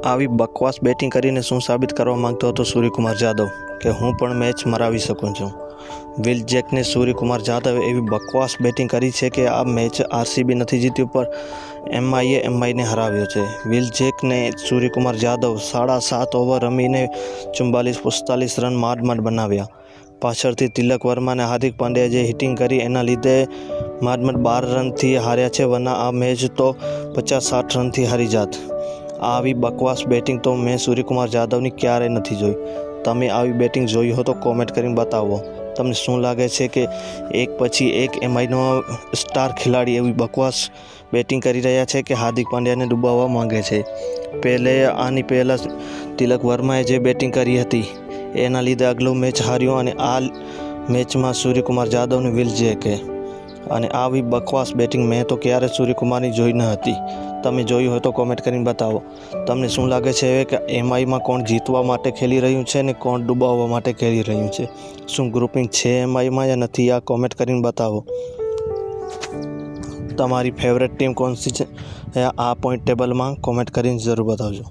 આવી બકવાસ બેટિંગ કરીને શું સાબિત કરવા માંગતો હતો સૂર્યકુમાર જાદવ કે હું પણ મેચ મરાવી શકું છું। વિલ જેકને સૂર્યકુમાર જાદવે એવી બકવાસ બેટિંગ કરી છે કે આ મેચ આરસીબી નથી જીત્યું પણ એમઆઈને હરાવ્યો છે। વિલ જેકને સૂર્યકુમાર જાદવ 7.5 ઓવર રમીને 44-45 રન માંડ બનાવ્યા। પાછળથી તિલક વર્મા અને હાર્દિક પાંડ્યાએ જે હિટિંગ કરી એના લીધે માંડ 12 રનથી હાર્યા છે, વરના આ મેચ તો 50-60 રનથી હારી જાત। આવી બકવાસ બેટિંગ તો મેં સૂર્યકુમાર જાદવની ક્યારેય નથી જોઈ। તમે આવી બેટિંગ જોઈ હો તો કોમેન્ટ કરીને બતાવો। તમને શું લાગે છે કે એક પછી એક એમઆઈનો સ્ટાર ખેલાડી એવી બકવાસ બેટિંગ કરી રહ્યા છે કે હાર્દિક પાંડ્યાને ડૂબાવવા માંગે છે? આની પહેલાં તિલક વર્માએ જે બેટિંગ કરી હતી એના લીધે આગલો મેચ હાર્યો અને આ મેચમાં સૂર્યકુમાર જાદવ અને વિલ જેકે, અને આવી બકવાસ બેટિંગ મેં તો ક્યારે સૂર્યકુમારની જોઈ ન હતી। તમે જોયું હોય તો કોમેન્ટ કરીને બતાવો। તમને શું લાગે છે કે એમઆઈમાં કોણ જીતવા માટે ખેલી રહ્યું છે ને કોણ ડૂબાવવા માટે ખેલી રહ્યું છે? શું ગ્રુપિંગ છે એમઆઈમાં યા નથી? આ કોમેન્ટ કરીને બતાવો। તમારી ફેવરેટ ટીમ કોણ સી છે આ પોઈન્ટ ટેબલમાં કોમેન્ટ કરીને જરૂર બતાવજો।